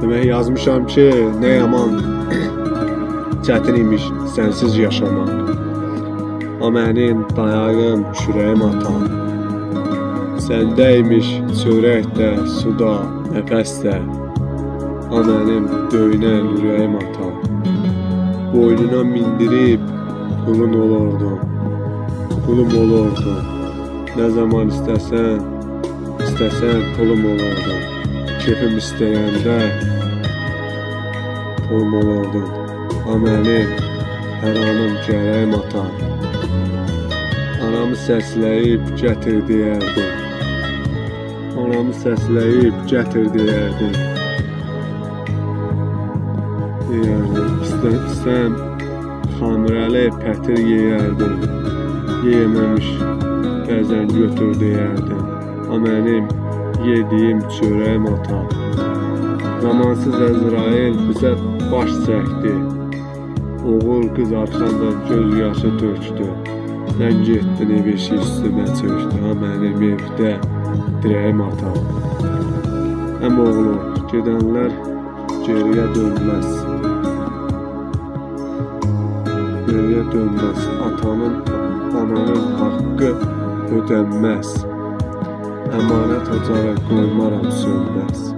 Demək yazmışam ki, nə yaman çətin imiş sənsiz yaşamaq. O mənim dayağım, kürəyim atam. Səndəymiş çörəkdə, suda, nəfəsdə. O mənim döynən ürəyim atam. Boynuna mindirib qulun olurdum. Qulum olurdum. Nə zaman istəsən pulum olurdum. Kefim istəyəndə pulum olurdum. O mənim hər anım gərəyim atam. Anamı səsləyib gətir deyərdim. Anamı səsləyib gətir deyərdim. İstəsəm xamirəli pətir yeyərdim. Yeməmiş bəzən götür deyərdim. O mənim yediyim çörəyim atam. Zamansız Əzrail bizə baş çəkdi. Oğul qız arxamdan göz yaşı tökdü. Sən getdin ev eşi üstümə çöktü. O mənim evdə dirəyim atam. Həm oğlum, gedənlər geriyə dönməz. Geriyə dönməz. Atanın, ananın haqqı ödənməz. Əmanət ocağa qoymaram sönməz.